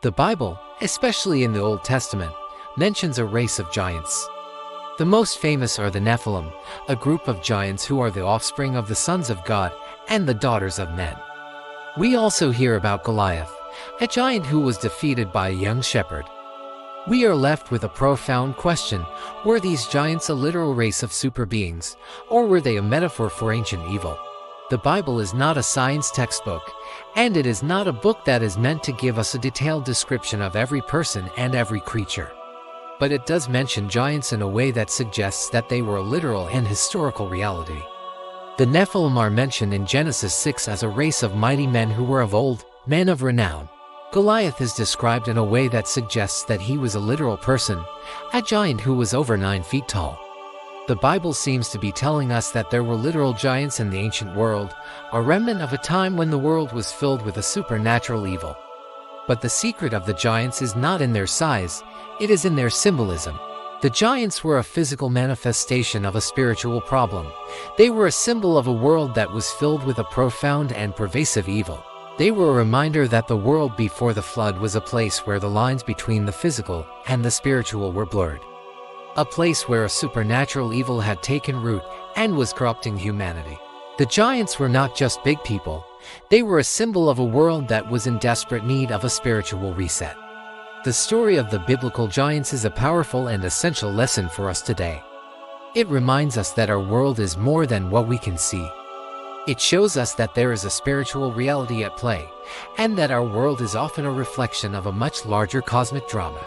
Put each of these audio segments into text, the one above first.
The Bible, especially in the Old Testament, mentions a race of giants. The most famous are the Nephilim, a group of giants who are the offspring of the sons of God and the daughters of men. We also hear about Goliath, a giant who was defeated by a young shepherd. We are left with a profound question: were these giants a literal race of super beings, or were they a metaphor for ancient evil? The Bible is not a science textbook, and it is not a book that is meant to give us a detailed description of every person and every creature. But it does mention giants in a way that suggests that they were a literal and historical reality. The Nephilim are mentioned in Genesis 6 as a race of mighty men who were of old, men of renown. Goliath is described in a way that suggests that he was a literal person, a giant who was over 9 feet tall. The Bible seems to be telling us that there were literal giants in the ancient world, a remnant of a time when the world was filled with a supernatural evil. But the secret of the giants is not in their size, it is in their symbolism. The giants were a physical manifestation of a spiritual problem. They were a symbol of a world that was filled with a profound and pervasive evil. They were a reminder that the world before the flood was a place where the lines between the physical and the spiritual were blurred. A place where a supernatural evil had taken root and was corrupting humanity. The giants were not just big people, they were a symbol of a world that was in desperate need of a spiritual reset. The story of the biblical giants is a powerful and essential lesson for us today. It reminds us that our world is more than what we can see. It shows us that there is a spiritual reality at play, and that our world is often a reflection of a much larger cosmic drama.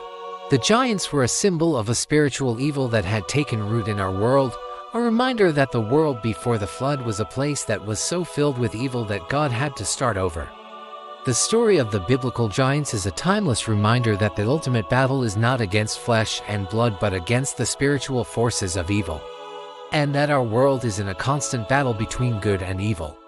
The giants were a symbol of a spiritual evil that had taken root in our world, a reminder that the world before the flood was a place that was so filled with evil that God had to start over. The story of the biblical giants is a timeless reminder that the ultimate battle is not against flesh and blood but against the spiritual forces of evil, and that our world is in a constant battle between good and evil.